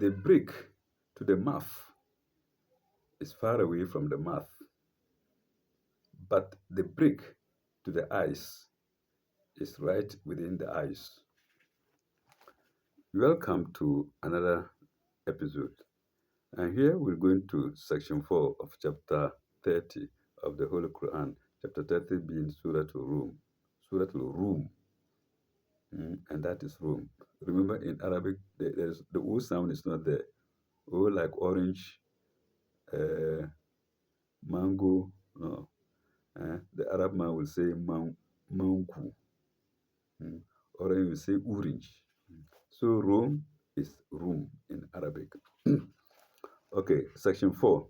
The brick to the mouth is far away from the mouth, but the brick to the eyes is right within the eyes. Welcome to another episode. And here we're going to section 4 of chapter 30 of the Holy Quran. Chapter 30 being Surah Rum. Surah Rum. And that is Rum. Remember in Arabic, the O sound is not there. O like orange, mango. No. The Arab man will say mango. Orange will say orange. So Rum is room in Arabic. Okay, section 4.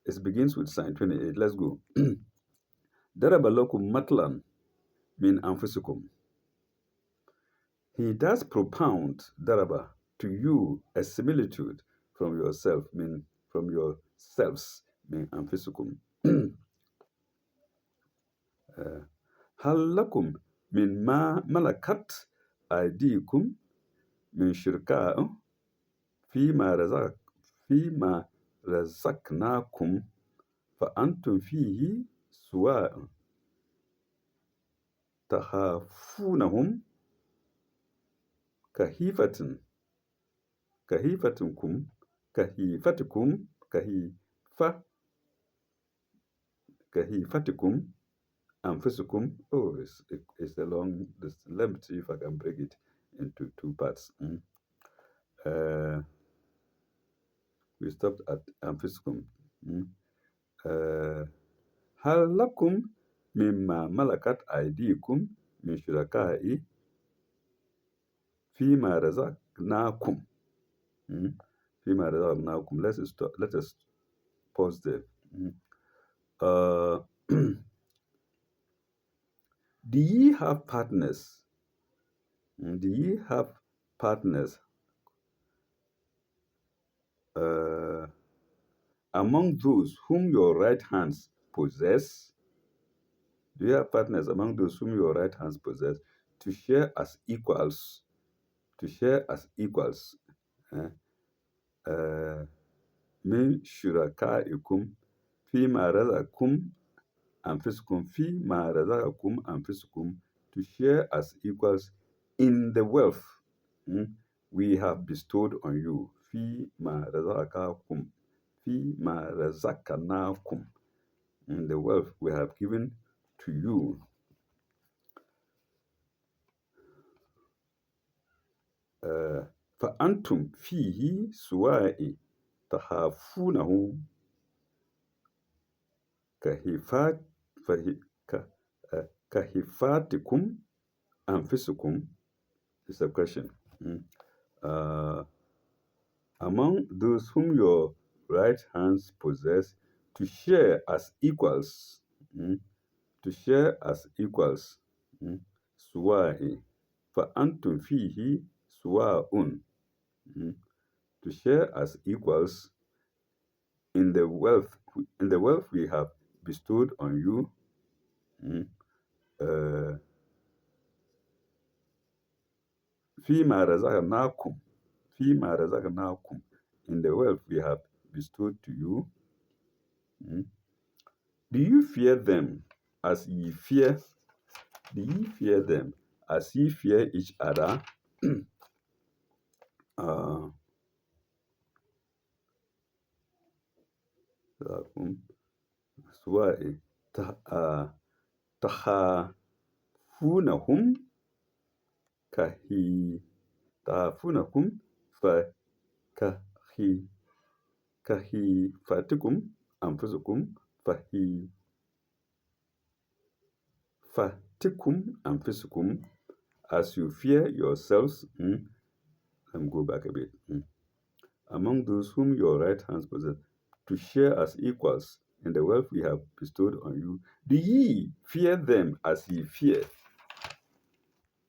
It begins with sign 28. Let's go. Daraba lakum matlan min anfusikum. He does propound daraba to you a similitude from yourself, from yourselves, min anfusikum. Hal lakum min ma malakat aydikum min shirka fima razaqnakum fa antum fihi suwa tahafunahum kahifatikum anfusukum. Oh, it's a long. Let me see if I can break it into two parts. We stopped at anfusukum. Hal lakum mimma malakat aydikum min shuraka'i fima razaqnakum. Fima razaqnakum. Let us pause there. Do ye have partners? Do ye have partners among those whom your right hands possess? Do you have partners among those whom your right hands possess to share as equals? To share as equals. Min shurakaikum fima razaqakum anfusukum, to share as equals in the wealth we have bestowed on you. Fima razaqnakum, in the wealth we have given to you. Fa antum fihi suwa'i tahafunahu kahifatikum anfusukum. It's a question. Among those whom your right hands possess, to share as equals. To share as equals. Suwa'i. Fa antum fihi suwa'un. To share as equals in the wealth we have bestowed on you. Fima razaqnakum, in the wealth we have bestowed to you. Do you fear them as ye fear? Do ye fear them as ye fear each other? Tahafunahum kahifatikum anfusukum fatikum anfusukum, as you fear yourselves. Let me go back a bit. Among those whom your right hands possess, to share as equals in the wealth we have bestowed on you. Do ye fear them as ye fear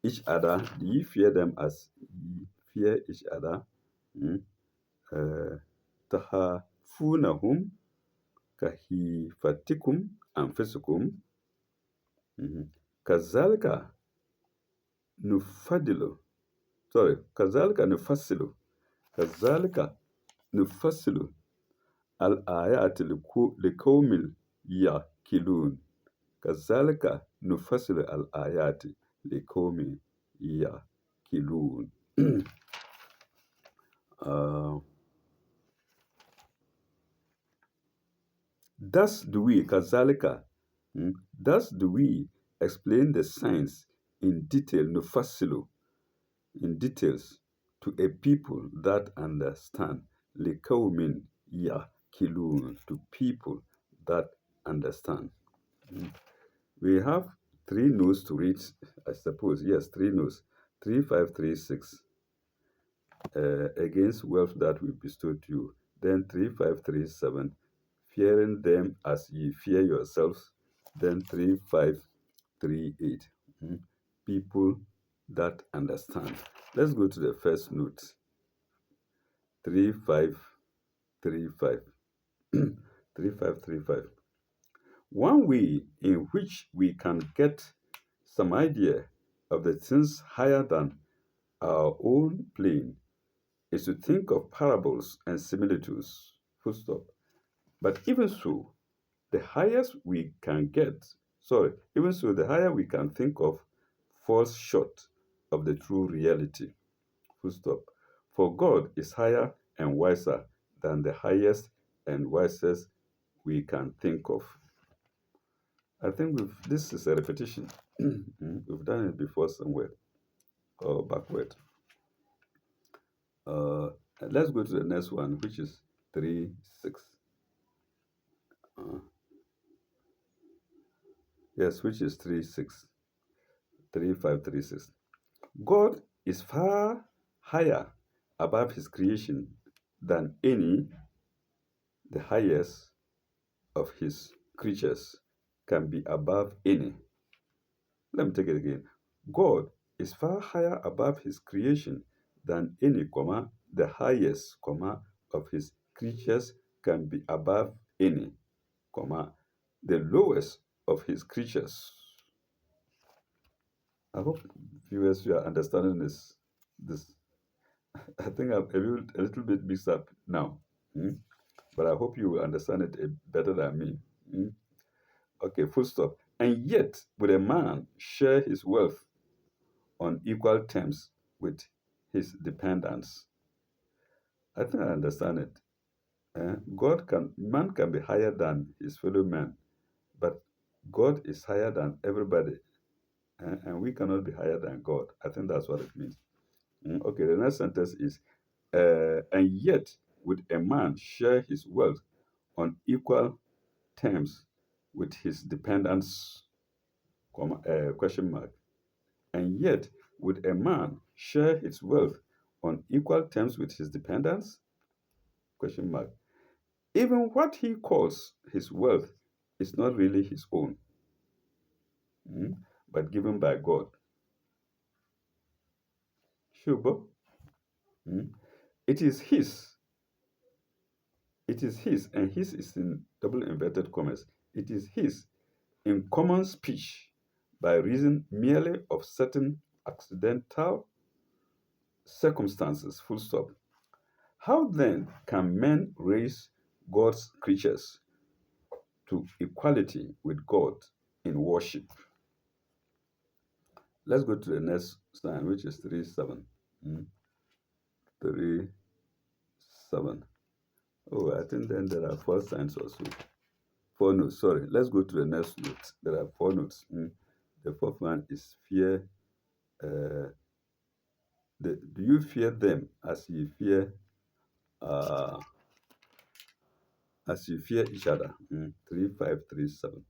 each other? Do ye fear them as ye fear each other? Tahafunahum kahifatikum anfusukum. Kazalika nufassilu نفصل الآيات لقوم يعقلون كذلك نفصل الآيات لقوم يعقلون. uh, كذلك thus do we explain the signs in detail نفصل in details to a people that understand لقوم يعقلون to people that understand. We have three notes to read, I suppose. Yes, three notes. 3536 against wealth that we bestowed you. Then 3537, fearing them as ye fear yourselves. Then 3538, people that understand. Let's go to the first note. 3535. 3535. One way in which we can get some idea of the things higher than our own plane is to think of parables and similitudes. Full stop. But even so, the highest we can get, even so, the higher we can think of falls short of the true reality. Full stop. For God is higher and wiser than the highest and wisest we can think of. I think this is a repetition. We've done it before somewhere or backward. Uh, let's go to the next one, which is 3:6. Uh, yes, which is 3:6. 3536. God is far higher above his creation than any, the highest of his creatures can be above any. Let me take it again. God is far higher above his creation than any, the highest, of his creatures can be above any, the lowest of his creatures. I hope viewers you are understanding this. I think I'm a little bit mixed up now, but I hope you will understand it better than me. Okay, full stop. And yet, would a man share his wealth on equal terms with his dependents? I think I understand it. Man can be higher than his fellow man, but God is higher than everybody, and we cannot be higher than God. I think that's what it means. Okay, the next sentence is, and yet would a man share his wealth on equal terms with his dependents, question mark. And yet would a man share his wealth on equal terms with his dependents, question mark. Even what he calls his wealth is not really his own, but given by God. Shubo, it is his. It is his, and his is in double inverted commas. It is his in common speech by reason merely of certain accidental circumstances, full stop. How then can men raise God's creatures to equality with God in worship? Let's go to the next sign, which is 3:7. 3:7. Oh, I think then there are four signs also. Four notes, sorry. Let's go to the next note. There are four notes. The fourth one is fear. Uh, do you fear them uh, as you fear each other? 3537.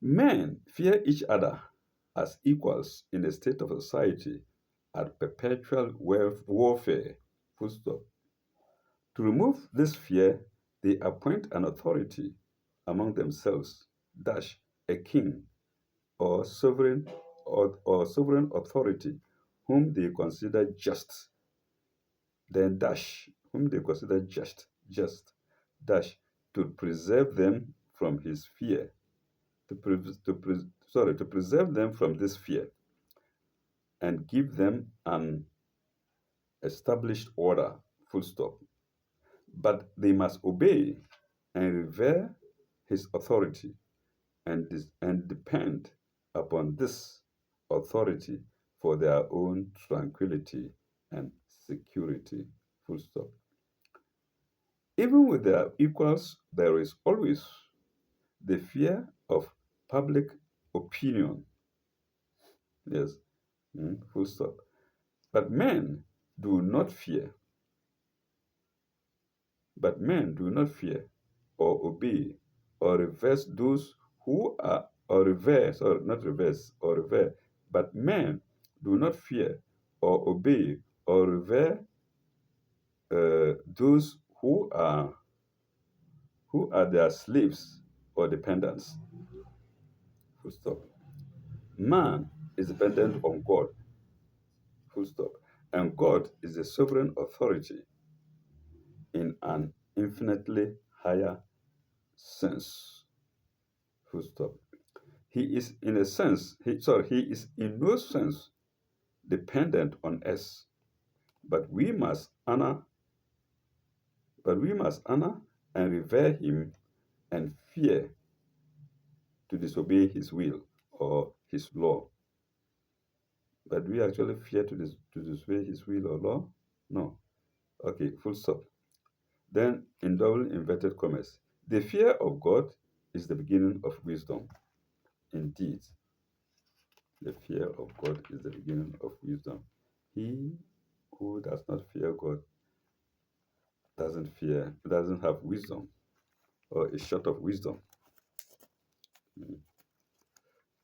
Men fear each other as equals in a state of society at perpetual warfare. Full stop. To remove this fear, they appoint an authority among themselves, a king or sovereign or sovereign authority whom they consider just, then whom they consider just, to preserve them from his fear, to preserve them from this fear and give them an established order, full stop. but they must obey and revere his authority and depend upon this authority for their own tranquility and security. Full stop. Even with their equals, there is always the fear of public opinion. Yes, full stop. But men do not fear, but men do not fear or obey or reverse those who are, or reverse, or not reverse, or revere, but men do not fear or obey or revere those who are their slaves or dependents. Full stop. Man is dependent on God. Full stop. And God is the sovereign authority in an infinitely higher sense. Full stop. He is in a sense, he is in no sense dependent on us, but we must honor and revere him and fear to disobey his will or his law. But we actually fear to disobey his will or law? No. Okay, full stop. Then in double inverted commas, the fear of God is the beginning of wisdom. Indeed, the fear of God is the beginning of wisdom. He who does not fear God doesn't have wisdom or is short of wisdom.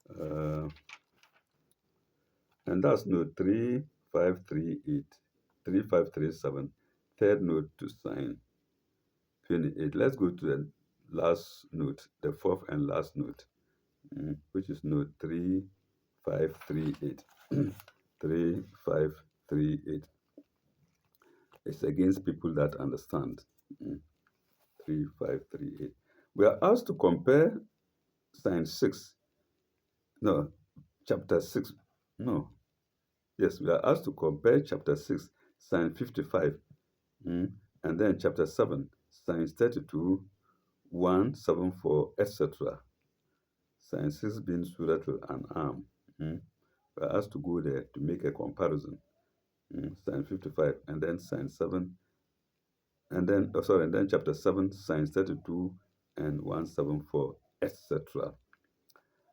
Uh, and that's note 3538, 3537, third note to sign 28. Let's go to the last note, the fourth and last note, which is note 3538. 3538. It's against people that understand. 3538. We are asked to compare sign 6. No, chapter 6. No. Yes, we are asked to compare chapter 6, sign 55, and then chapter 7, signs 32, 174, etc. Sign 6 being Suratul An'am. We are asked to go there to make a comparison. Sign 55, and then sign 7, and then chapter 7, signs 32 and 174, etc.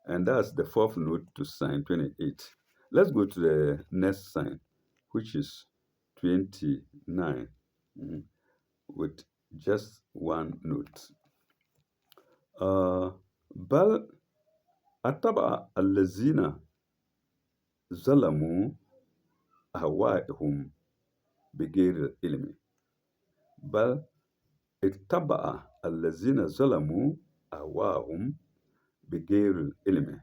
And that's the fourth note to sign 28. Let's go to the next sign, which is 29, with just one note. بل أتبع الذين ظلموا أهواءهم بغير علم. بل اتبع الذين ظلموا أهواءهم بغير علم.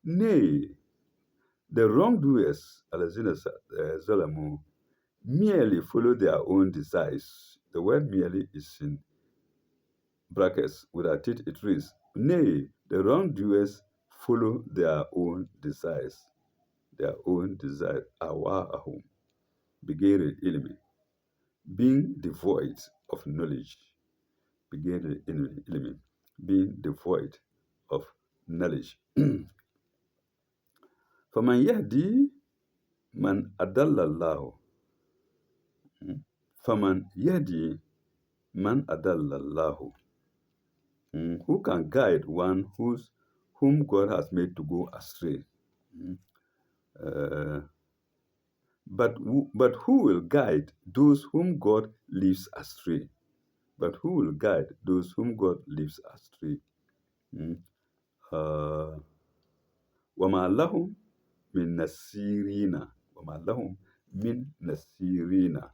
Nay, the wrongdoers, الذين ظلموا, merely follow their own desires. The word merely is in brackets. Without it, it reads, nay, the wrongdoers follow their own desires. Their own desires. Awa'ahum. Bigeri ilmi. Being devoid of knowledge. Bigeri ilmi. Being devoid of knowledge. فَمَنْ يَهْدِي مَنْ أَضَلَّ اللَّهُ. فَمَنْ يَهْدِي مَنْ أَضَلَّ اللَّهُ. Who can guide one whom God has made to go astray? Uh, but who will guide those whom God leaves astray? But who will guide those whom God leaves astray? وَمَا لَهُمْ مِنْ نَصِيرِينَ. وَمَا لَهُمْ مِنْ نَصِيرِينَ.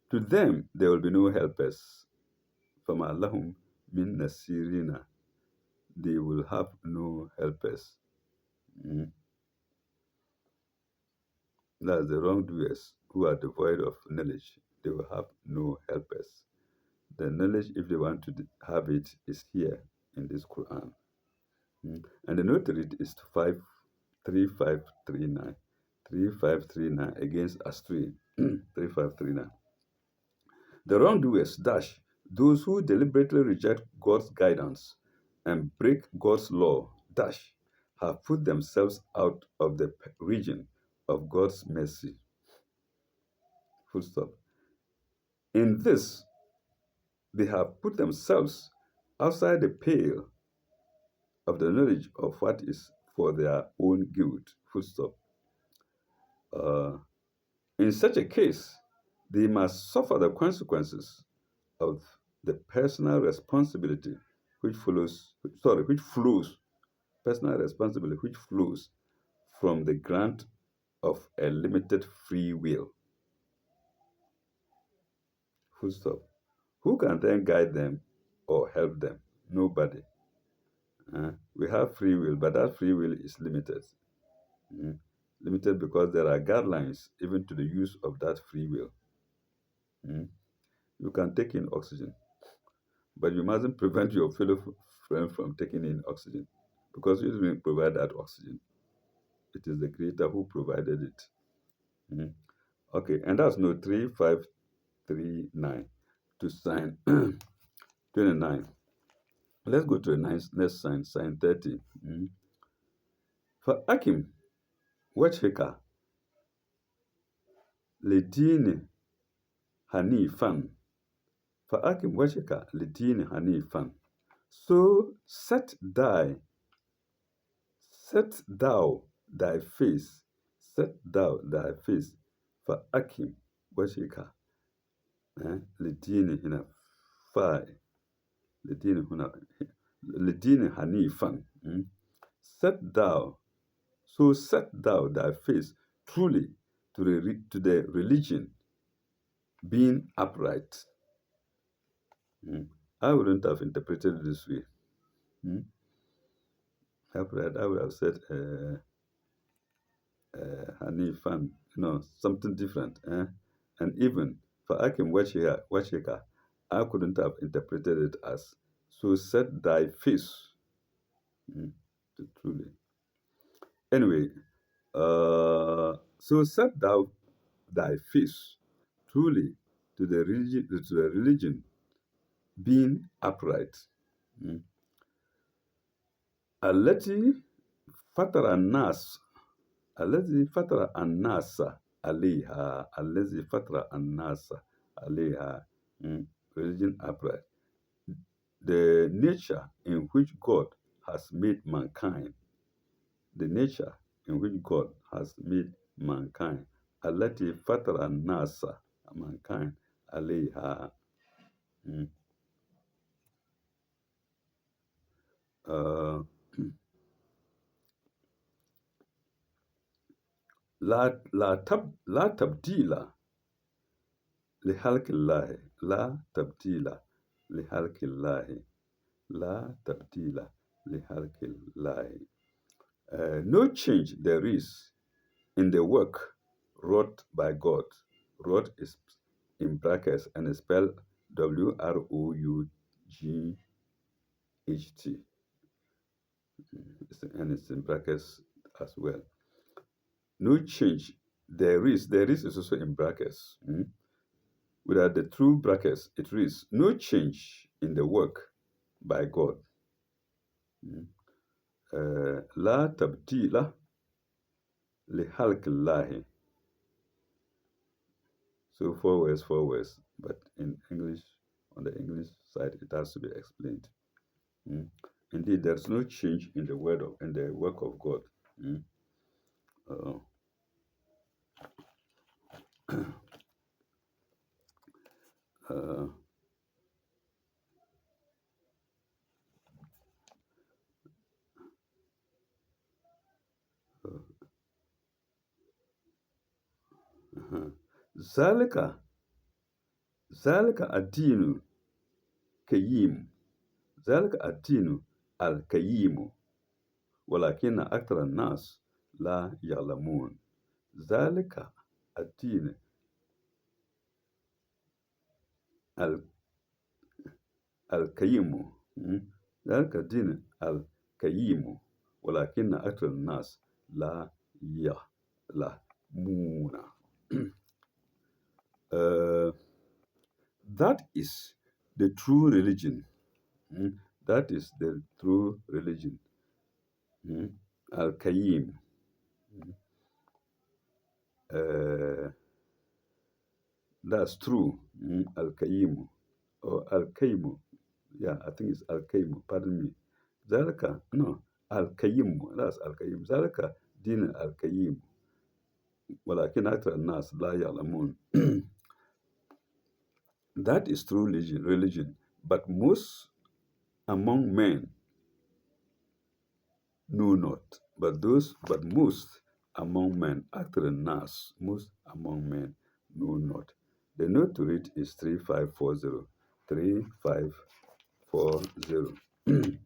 To them there will be no helpers. فَمَا لَهُمْ مِنْ نَصِيرِينَ. They will have no helpers. That's the wrongdoers who are devoid of knowledge. They will have no helpers. The knowledge, if they want to have it, is here in this Quran. And the note to read is 3539. 3539 against astray. 3539. The wrongdoers, those who deliberately reject God's guidance and break God's law, have put themselves out of the region of God's mercy. Full stop. In this, they have put themselves outside the pale of the knowledge of what is for their own good. Full stop. Uh, in such a case, they must suffer the consequences of the personal responsibility which flows, personal responsibility which flows from the grant of a limited free will. Full stop. Who can then guide them or help them? Nobody. We have free will, but that free will is limited. Limited because there are guidelines even to the use of that free will. You can take in oxygen, but you mustn't prevent your fellow friend from taking in oxygen because you didn't provide that oxygen. It is the Creator who provided it. Okay, and that's note 3539 to sign 29. Let's go to the next sign, sign 30. For Akim, Wachheka, Ledine Hanifan. For Akim Wachheka, Ledine Hanifan. So set thou thy face, for Akim Wachheka, Ledine Hanifan. Ledine Hanifan. Set thou thy face truly to the religion being upright. I wouldn't have interpreted it this way. Upright, I would have said Hanifan, something different. And even for Akim Wachheka, I couldn't have interpreted it as so set thy face truly. Anyway, so set thou thy face truly to the religion being upright. Alati fatara nas, alati fatara anasa aleha, alati fatara anasa aleha, religion upright. The nature in which God has made mankind, alati fatara nasa, mankind aleha. لا تبديل لخلق الله لا تبديل لخلق الله لا تبديل لخلق الله. No change there is in the work wrought by God. Wrought is in brackets and is spelled WROUGHT. And it's in brackets as well. No change there is also in brackets. Without the true brackets, it reads, no change in the work by God. La tabdila li halqillahi. So 4 words, but in English, on the English side, it has to be explained. Indeed, there's no change in the work of God. Zalika adinu kayyim. Zalika adinu al-kayyimu. ولكن أكثر الناس لا يعلمون. ذلك الدين القيم. ذلك الدين القيم ولكن أكثر الناس لا يعلمون. That is the true religion. Mm. That is the true religion. Mm. Al-Qayyim. Uh, that's true. Mm. Al-Qayyim or Al-Qayyim. Yeah, I think it's Al-Qayyim. Pardon me. Zalika, no, Al-Qayyim. That's Al-Qayyim. Zalika din Al-Qayyim. ولكن أكثر الناس لا يعلمون. That is true religion. But most among men know not. But most among men, actually nas, most among men know not. The note to read is 3540. 3540.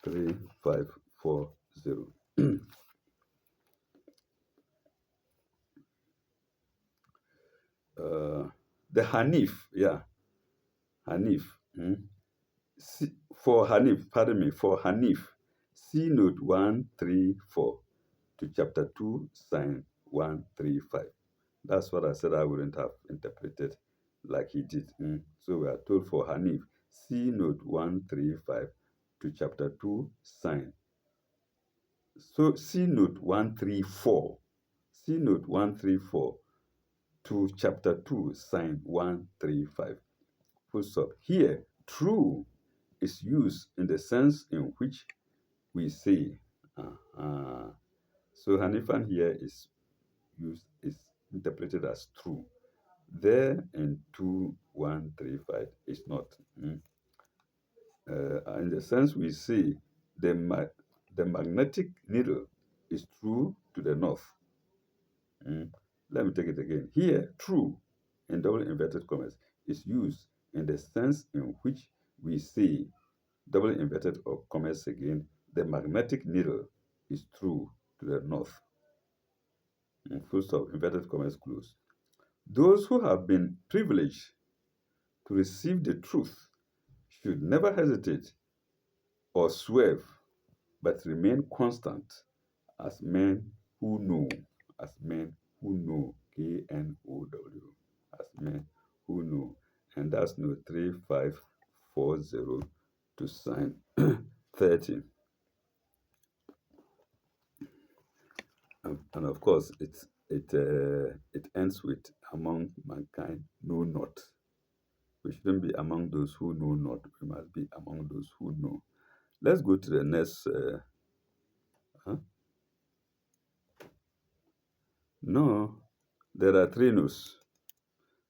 3540. The Hanif, yeah, Hanif. For Hanif, pardon me, for Hanif, see note 134 to chapter 2, sign 135. That's what I said I wouldn't have interpreted like he did. So we are told for Hanif, see note 135 to chapter 2, sign. So see note 134. See note 134 to chapter 2, sign 135. Full stop. Here, true is used in the sense in which we say. So Hanifan here is interpreted as true. There in 2135 is not. In the sense we say the magnetic needle is true to the north. Let me take it again. Here, true in double inverted commas is used in the sense in which we say, double inverted or commas again, the magnetic needle is true to the north. Full stop, inverted commas close. Those who have been privileged to receive the truth should never hesitate or swerve, but remain constant as men who know, as men who know, K-N-O-W, as men who know. And that's note 3540 to sign 30. And of course, it ends with among mankind know not. We shouldn't be among those who know not. We must be among those who know. Let's go to the next. No, there are three no's.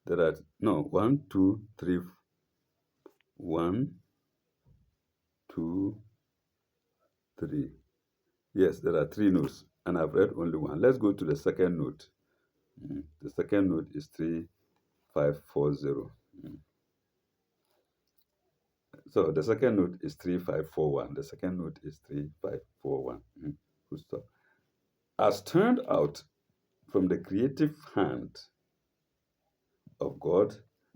There are no 1, 2, 3. 1, 2, 3. Yes, there are three notes, and I've read only one. Let's go to the second note. The second note is 3540. So the second note is 3541. The second note is 3541. Full stop. As turned out from the creative hand of God,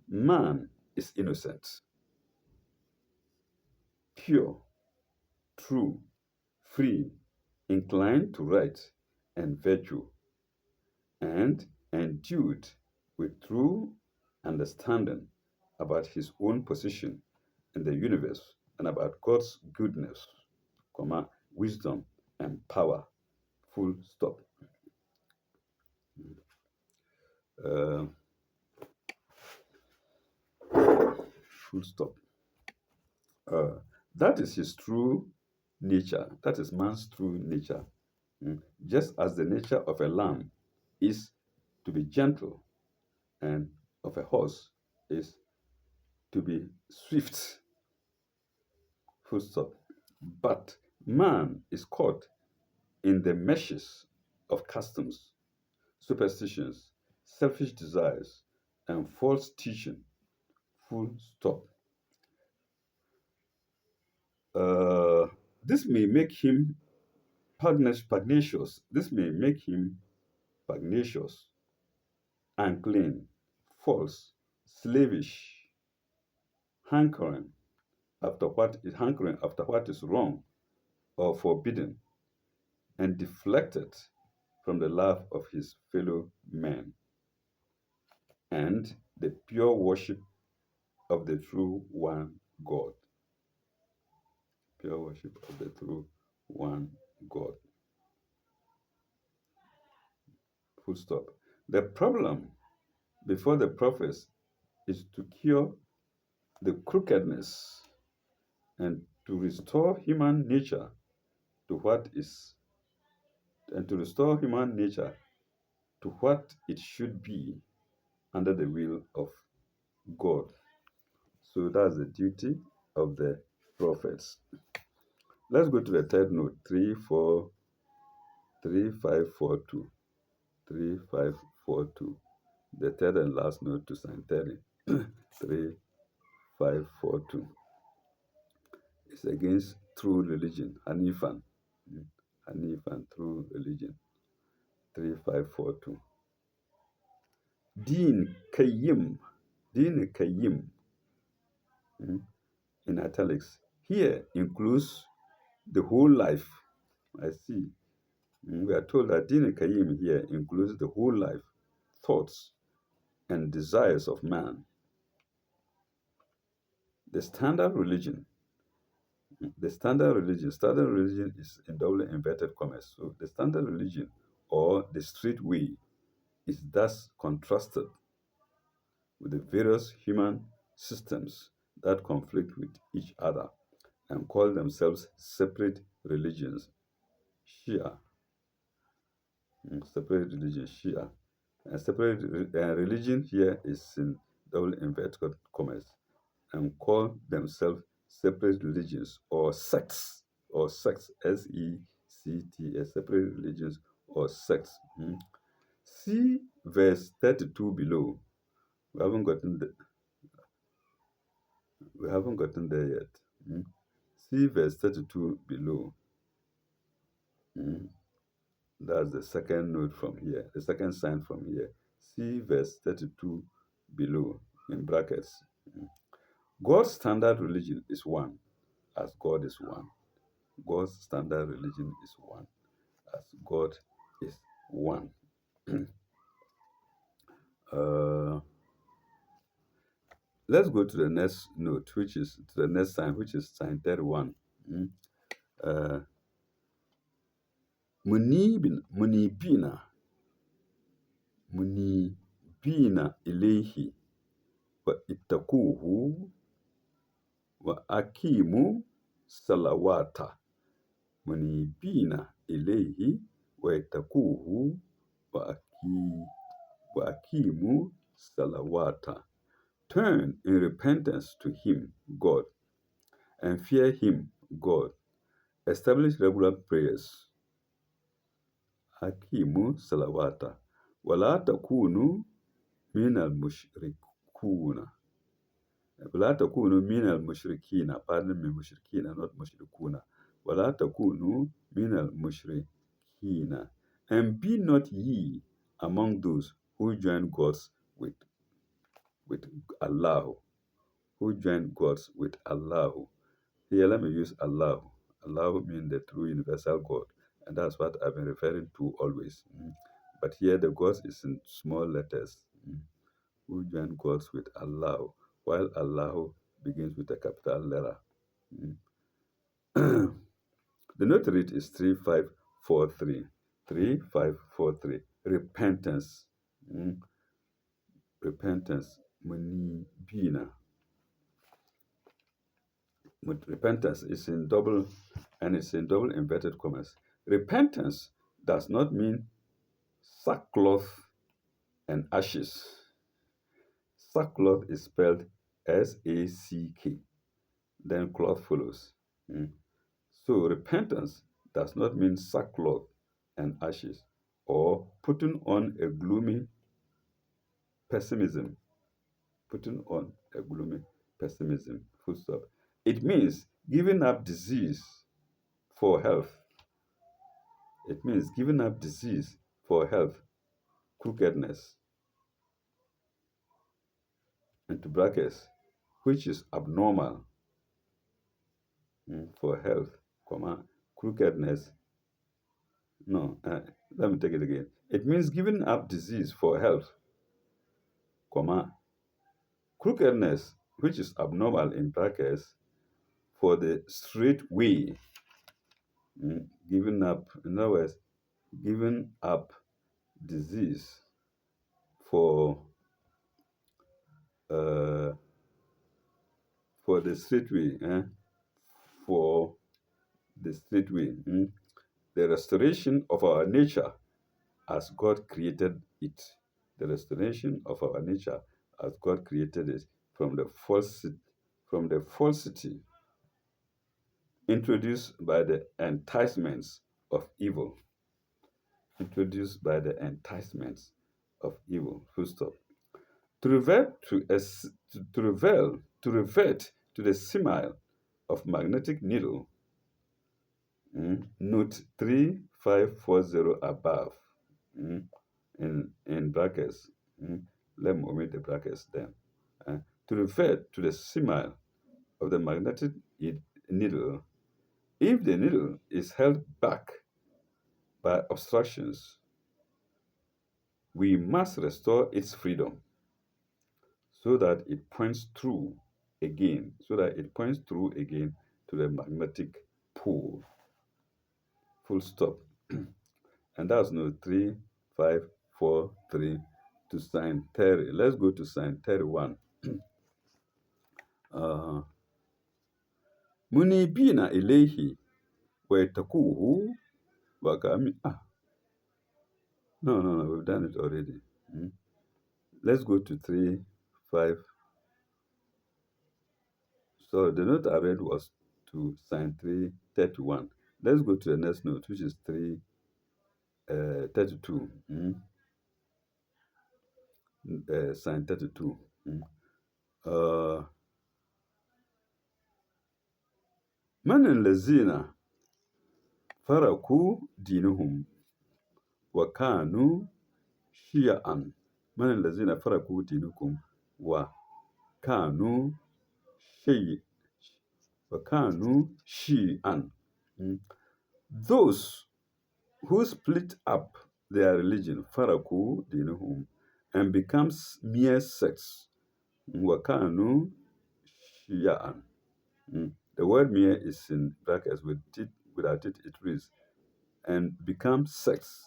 man is innocent, pure, true, free, inclined to right and virtue, and endued with true understanding about his own position in the universe and about God's goodness, wisdom, and power. Full stop. Uh, Full stop. That is his true nature. That is man's true nature. Just as the nature of a lamb is to be gentle and of a horse is to be swift. Full stop. But man is caught in the meshes of customs, superstitions, selfish desires, and false teaching. Full stop. This may make him pugnacious. This may make him pugnacious, unclean, false, slavish, hankering after what is wrong or forbidden, and deflected from the love of his fellow men. and the pure worship of the true one God. Pure worship of the true one God. Full stop. The problem before the prophets is to cure the crookedness and to restore human nature to what is and to restore human nature to what it should be under the will of God. So that's the duty of the prophets. Let's go to the third note, 3542. 3542. The third and last note to Psalm 30. 3542. It's against true religion, Hanifan. Hanifan, true religion. 3542. Din Kayyim. Din Kayyim. In italics. Here includes the whole life. I see. We are told that Din Kayyim here includes the whole life, thoughts, and desires of man. The standard religion standard religion is in double inverted commas. So the standard religion or the straight way is thus contrasted with the various human systems that conflict with each other and call themselves separate religions. Shia, separate religion, Shia. And separate religion here is in double inverted commas and call themselves separate religions or sects, S-E-C-T-S, separate religions or sects. See verse 32 below. We haven't gotten there yet. See verse 32 below. That's the second note from here, the second sign from here. See verse 32 below in brackets. God's standard religion is one, as God is one. God's standard religion is one, as God is one. Let's go to the next note, which is to the next sign, which is sign 31. Munibina ilayhi wa ittaquhu wa akimu salawata. Munibina ilayhi wa ittaquhu wa akimu salawata. Turn in repentance to him, God, and fear him, God. Establish regular prayers. Akimu salawata. Wala takunu minal mushrikuna. Wala takunu minal mushrikina. Pardon me, mushrikina, not mushrikuna. Wala takunu minal mushrikina. And be not ye among those who join gods with Allah. Who join gods with Allah. Here, let me use Allah. Allah means the true universal God. And that's what I've been referring to always. But here the gods is in small letters. Who join gods with Allah, while Allah begins with a capital letter. The note read is 3543. 3543. Repentance. Repentance. Munibina. Repentance is in double inverted commas. Repentance does not mean sackcloth and ashes. Sackcloth is spelled S-A-C-K. Then cloth follows. So repentance does not mean sackcloth and ashes or putting on a gloomy pessimism. Putting on a gloomy pessimism. Full stop. It means giving up disease for health. It means giving up disease for health, crookedness, into brackets, which is abnormal for health, crookedness. No, let me take it again. It means giving up disease for health, comma, crookedness, which is abnormal in brackets, for the straight way, giving up, in other words, giving up disease for uh, for the straight way, for the straight way, the restoration of our nature as God created it, the restoration of our nature as God created it from the falsity introduced by the enticements of evil, introduced by the enticements of evil. Full stop. To revert to a, to revert to the simile of magnetic needle, note 3540 above, in brackets. Let me omit the brackets then. To refer to the simile of the magnetic needle, if the needle is held back by obstructions, we must restore its freedom so that it points through again, to the magnetic pole. Full stop. And that's note 3543 to sign 30. Let's go to sign 31. Munibina ilayhi wa takuhu wakami. No, we've done it already. Let's go to 3, 5. So the note I read was to sign 331. Let's go to the next note, which is 332. Sign 32. من الذين فرقوا دينهم وكانوا شيعا. من الذين فرقوا دينكم وكانوا شيعا. وكانوا شيعا. Those who split up their religion, faraku dinuhum, and becomes mere sects, wakanu shiya'an. The word mere is in brackets without it, it reads, and becomes sects,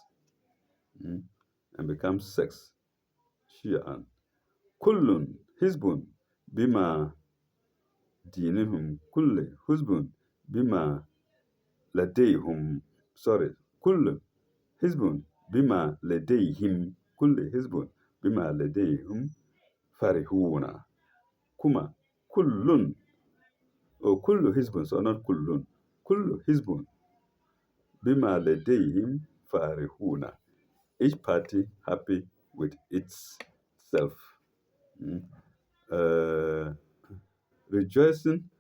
shiya'an. Kullun hizbun bima dinihum, kulli hizbun bima ladayhum, كل حزب بما لديهم فرحون. كما كل حزب, so not كل حزب بما لديهم فرحون. Each party happy with itself. Rejoicing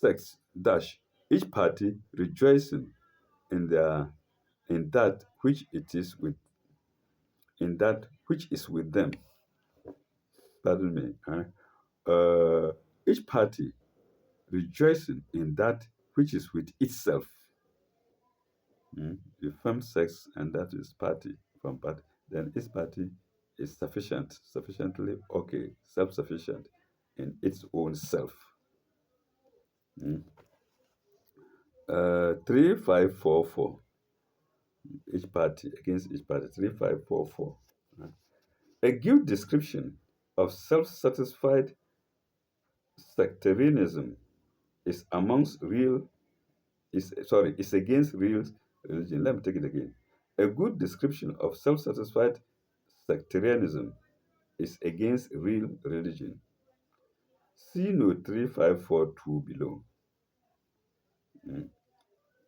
sex dash. Each party rejoicing in that which is with them. Pardon me. Each party rejoicing in that which is with itself. You form sex, and that is party from party. Then each party is sufficiently okay, self-sufficient in its own self. 3544. Each party against each party. 3544. A good description of self-satisfied sectarianism is against real religion. Let me take it again. A good description of self-satisfied sectarianism is against real religion. See note 3542 below.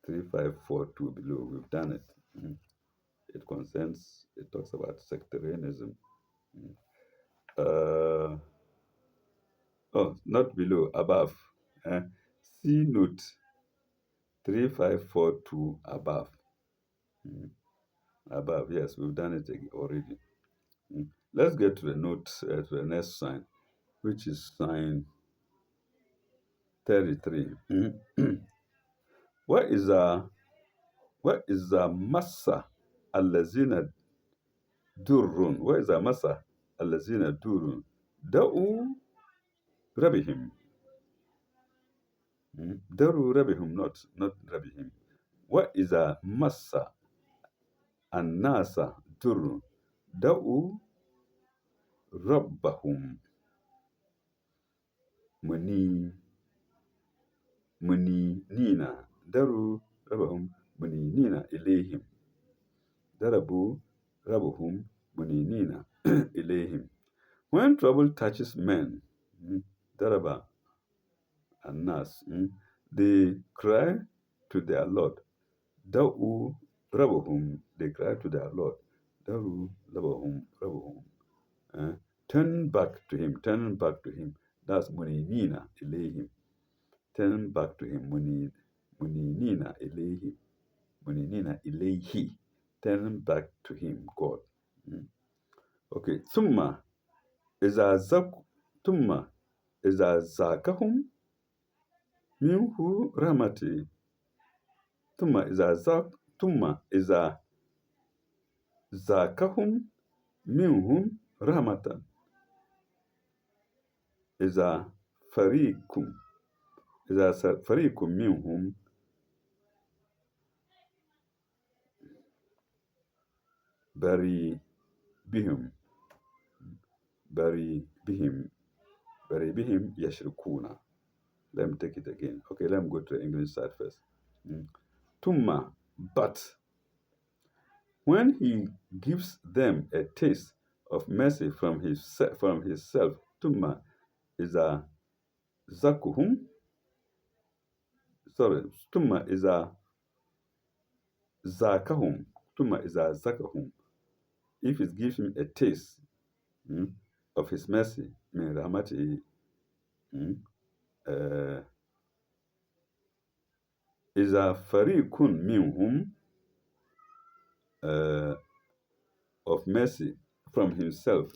3542 below. We've done it. It talks about sectarianism. Not below, above. See note 3542 above. Above, yes, we've done it already. Let's get to the note, to the next sign, which is sign 33. What is a massa allazina durrun? What is a massa الذين دور دعوا ربهم. دعوا ربهم not ربهم. وإذا مس الناس ضر دعوا ربهم منينين دعوا ربهم منينين إليهم ضربوا ربهم منينين إليهم. When trouble touches men, ضرب الناس, they cry to their Lord. دعوا ربهم, they cry to their Lord. دعوا ربهم, turn back to him, turn back to him. That's منينين إليهم. Turn back to him. منينين إليهم. منينين إليه. Turn back to him, God. Okay. ثم إذا زاكهم منه رحمتي. ثم إذا زاكهم منهم رحمة. إذا فريق منهم بري بهم يشركون. Let me take it again. Okay, let me go to the English side first. Tumma, but when he gives them a taste of mercy from himself, Tumma is a zakuhum. Sorry, Tumma is a zakahum. Tumma is a zakahum. If it gives him a taste of his mercy, min rahmati, is a farikun minhum, of mercy from himself.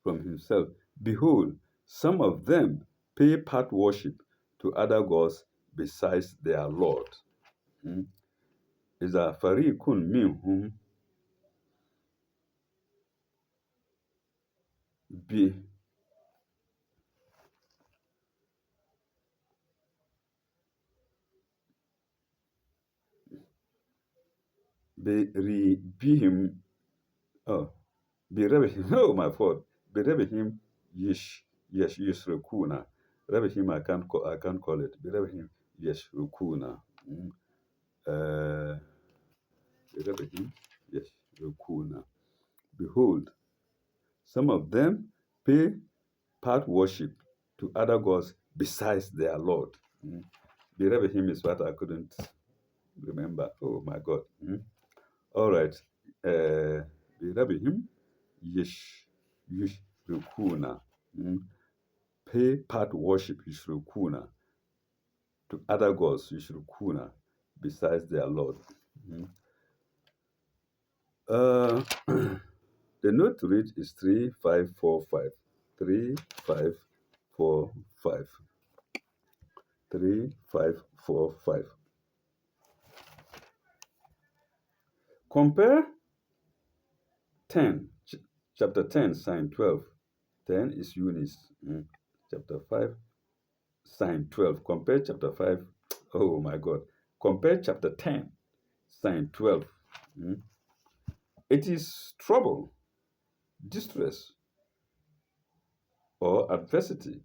From himself. Behold, some of them pay part worship to other gods besides their Lord. Is a farikun minhum بربهم oh my fault بربهم يشركون. ربهم I can't call it. بربهم يشركون. بربهم يشركون. Behold, some of them pay part worship to other gods besides their Lord. بربهم is what I couldn't remember. Oh my God. All right. بربهم يشركون. Pay part worship يشركون to other gods يشركون besides their Lord. The note to read is 3545. 3545. 3545. Compare 10, chapter 10, sign 12. 10 is Eunice. Chapter 5, sign 12. Compare chapter 5. Oh my God. Compare chapter 10, sign 12. It is trouble, distress, or adversity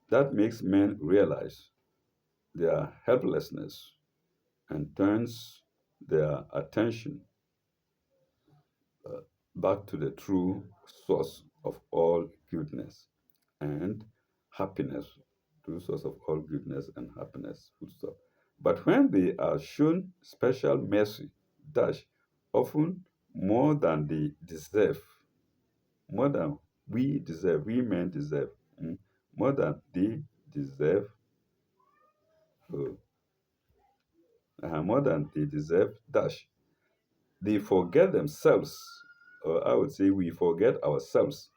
that makes men realize their helplessness and turns their attention back to the true source of all goodness and happiness. True source of all goodness and happiness. Full stop. But when they are shown special mercy, often more than they deserve, more than we deserve, we men deserve, more than they deserve, more than they deserve, they forget themselves, or I would say we forget ourselves,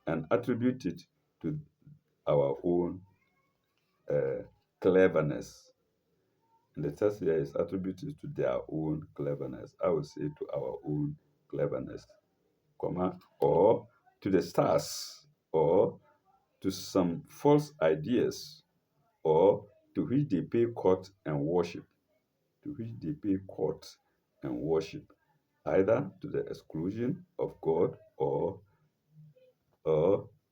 and attribute it to our own cleverness. And the text here is attributed to their own cleverness. I would say to our own cleverness, comma, or to the stars, or to some false ideas, or to which they pay court and worship, to which they pay court and worship, either to the exclusion of God or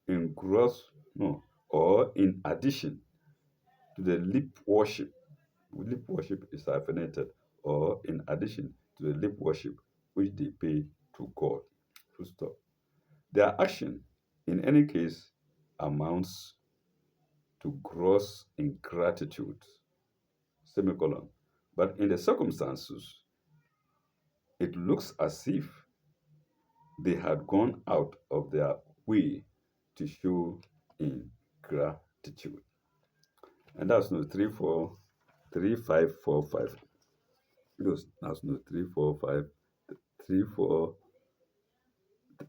in gross no or in addition to the lip worship. Lip worship is hyphenated, or in addition to the lip worship which they pay to God. Full stop. Their action, in any case, amounts to gross ingratitude. Semicolon. But in the circumstances, it looks as if they had gone out of their way to show ingratitude. And that's no 3, 4, 3, 5, 4, 5. That's no 3, 4, 5, 3, 4.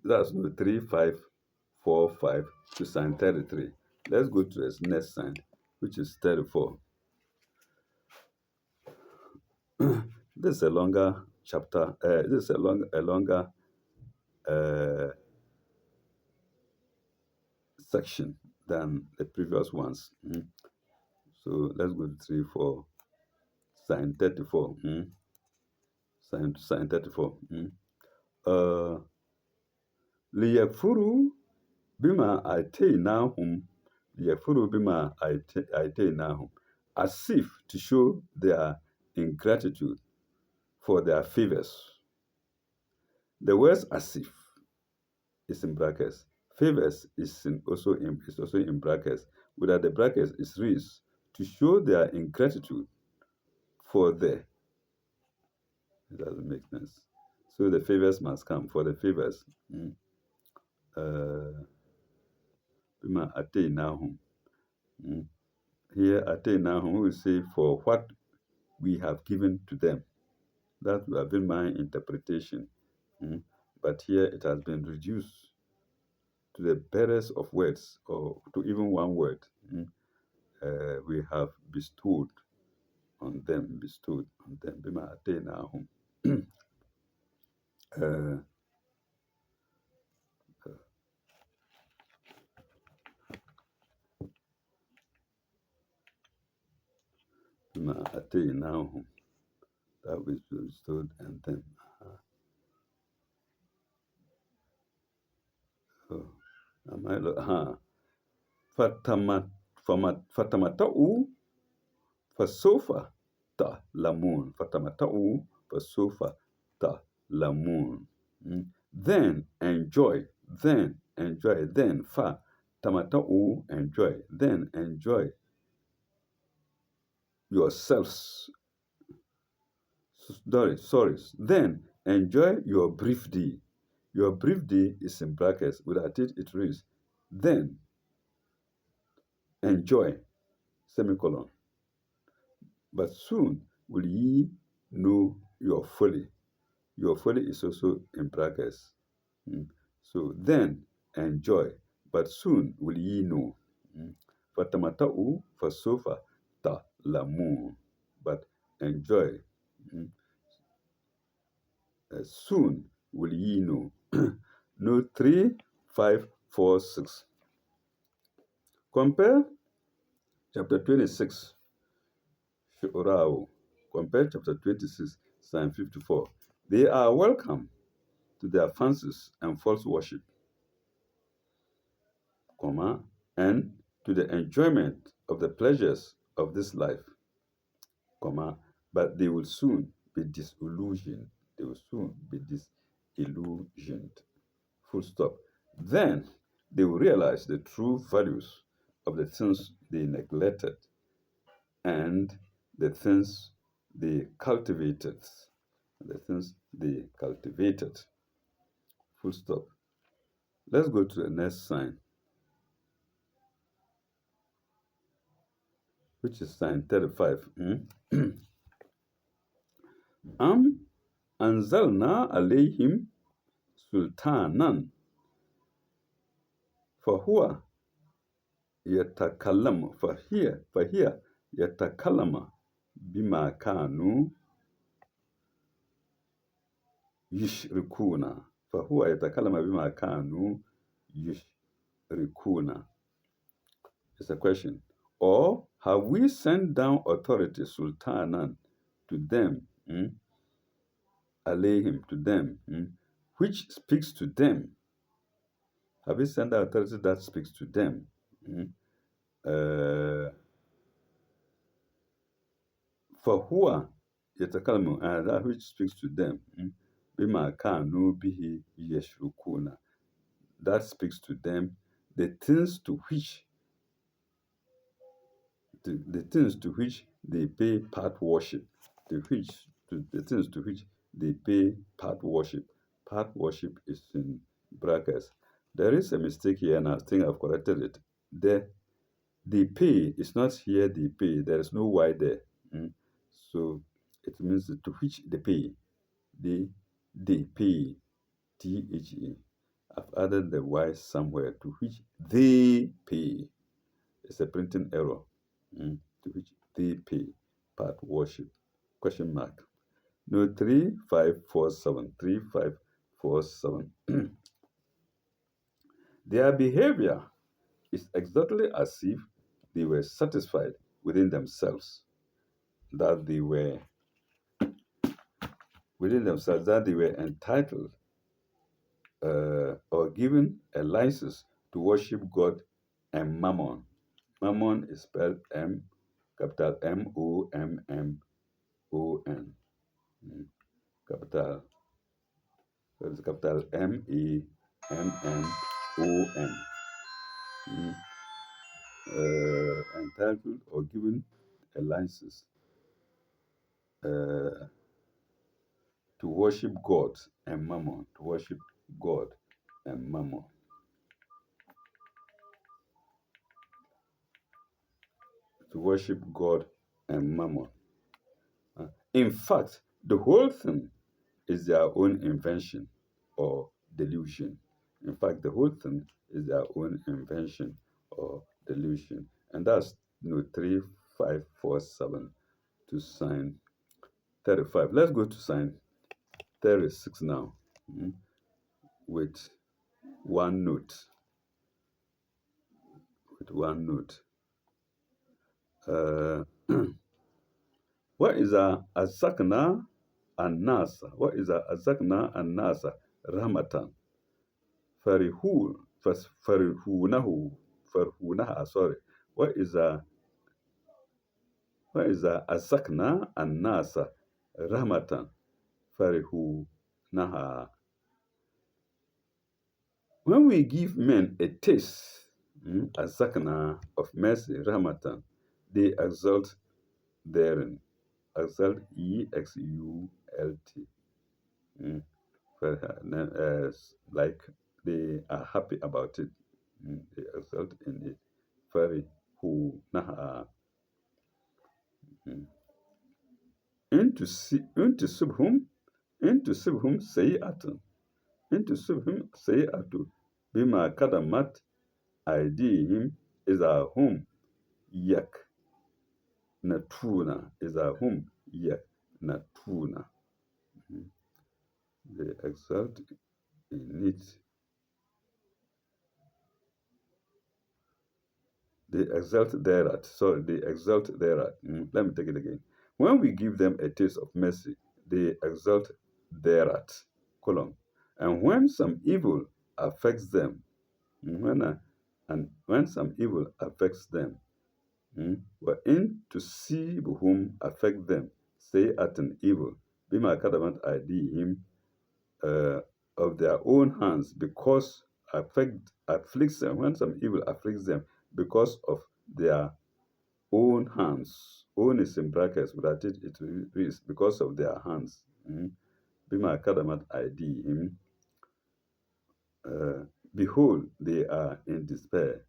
That's no 3, 5, 4, 5 to sign 33. Let's go to the next sign, which is 34. This is a longer chapter. This is a longer section than the previous ones. So let's go to 3, 4, sign 34. Sign 34. Liyakfuru bima atainahum. Liyakfuru bima atainahum. As if to show their ingratitude for their favors. The words as if is in brackets. Favors is also in brackets. Without the brackets is raised to show their ingratitude for the. It doesn't make sense. So the favors must come for the favors. Bima atainahum. Here atainahum we say for what we have given to them. That would have been my interpretation. But here it has been reduced to the barest of words, or to even one word. We have bestowed on them. Bima atainahum. Bima atainahum. That which we bestowed on them. Fatamata'u fasofa ta'lamun. Fatamata'u fasofa ta'lamun. Then enjoy. Then tamata'u, enjoy. Then enjoy yourselves. Sorry. Then enjoy your brief day. Your brief day is in brackets. Without it, it reads, then enjoy, semicolon. But soon will ye know your folly. Your folly is also in brackets. So then enjoy, but soon will ye know. Fatamata'u fasofa ta'lamun. But enjoy. Soon will ye know. No 3, 5, 4, 6. Compare chapter 26. Compare chapter 26, Psalm 54. They are welcome to their fancies and false worship, and to the enjoyment of the pleasures of this life, but they will soon be disillusioned. They will soon be disillusioned. Full stop. Then they will realize the true values of the things they neglected and the things they cultivated. Full stop. Let's go to the next sign, which is sign 35. Am anzalna alayhim sultanan fahuwa yatakallama fahiya yatakallama bima kanu يشركون فهو يتكلم بما كانوا يشركون. It's a question. Or have we sent down authority sultanan to them, alayhim to them, which speaks to them? Have we sent down authority that speaks to them? فهو يتكلم that which speaks to them بما كانوا به يشركون. That speaks to them the things to which the things to which they pay part worship, the things to which they pay part worship. Part worship is in brackets. There is a mistake here, and I think I've corrected it. The pay is not here. The pay, there is no y there. So it means to which they pay. They pay. THE. I've added the y somewhere to which they pay. It's a printing error. To which they pay part worship. Question mark. No, 3547. 3547. Their behavior is exactly as if they were satisfied within themselves that they were entitled or given a license to worship God and Mammon. Mammon is spelled capital MOMMON. Capital MEMMON. Entitled or given a license to worship God and Mammon. To worship God and Mammon. To worship God and Mammon. In fact, the whole thing is their own invention or delusion. In fact, the whole thing is their own invention or delusion. And that's 3547 to sign 35. Let's go to sign 36 now with one note. What is a azakna and nasa? What is a azakna and nasa? Rahmatan. Farihunaha. Sorry. What is a azakna and nasa? Rahmatan. Farihunaha. When we give men a taste, azakna of mercy, rahmatan, they exult therein. Exult, EXULT. Like they are happy about it. They exult in it. Very who naha. Into subhum sayyatun. Into subhum sayyatu. Bima kadamat aidihim izahum yak natuna. Izahum yak natuna. They exult in it. They exult thereat. Sorry, they exult thereat. Let me take it again. When we give them a taste of mercy, they exult thereat. Colon. And when some evil affects them, when some evil affects them, we're in to see whom affect them, say at an evil, bima kadamat idihim, of their own hands, because afflicts them, when some evil afflicts them because of their own hands. Own is in brackets, but it reads because of their hands. Bima kadamat idihim. Behold, they are in despair.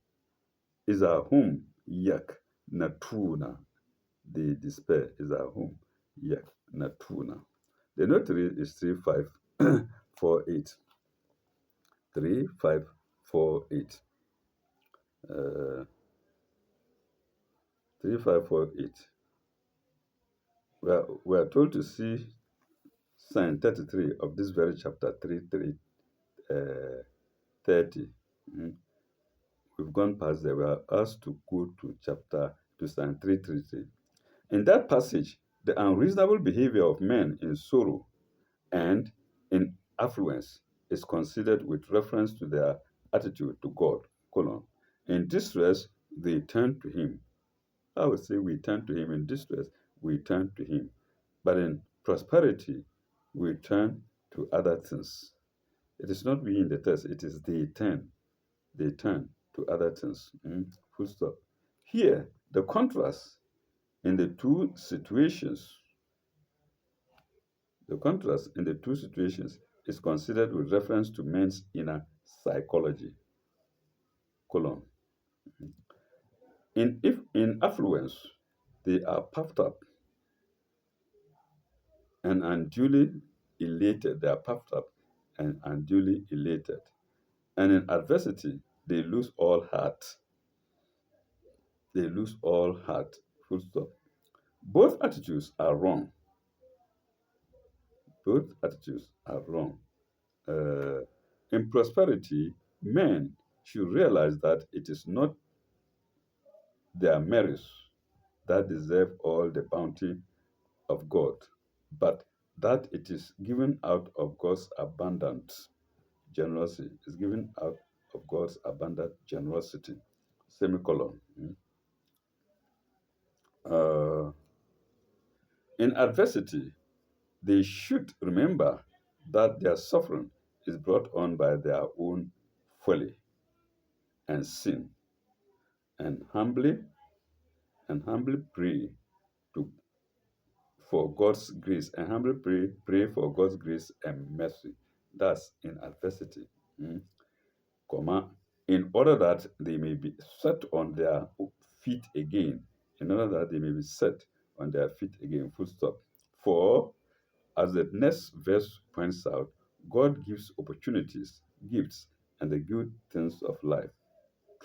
Izahum yak natuna. They despair. Izahum yak natuna. The note is 3548. 3548. 3548. We are told to see sign 33 of this very chapter 30. Mm. We've gone past there. We are asked to go to sign 333. In that passage, the unreasonable behavior of men in sorrow and in affluence is considered with reference to their attitude to God, colon. In distress, they turn to him. I would say we turn to him. In distress, we turn to him. But in prosperity, we turn to other things. It is not we in the text, it is they turn. They turn to other things. Full stop. Here, the contrast in the two situations, the contrast in the two situations is considered with reference to men's inner psychology. Colon. In affluence, they are puffed up and unduly elated. They are puffed up and unduly elated. And in adversity, they lose all heart. They lose all heart. Full stop. Both attitudes are wrong. Both attitudes are wrong. Uh, in prosperity, men should realize that it is not their merits that deserve all the bounty of God, but that it is given out of God's abundant generosity. It's given out of God's abundant generosity. Semicolon. Uh, in adversity, they should remember that their suffering is brought on by their own folly and sin, and humbly pray to for God's grace, and humbly pray for God's grace and mercy. That's in adversity. Mm. Comma, in order that they may be set on their feet again. In order that they may be set on their feet again. Full stop. For as the next verse points out, God gives opportunities, gifts, and the good things of life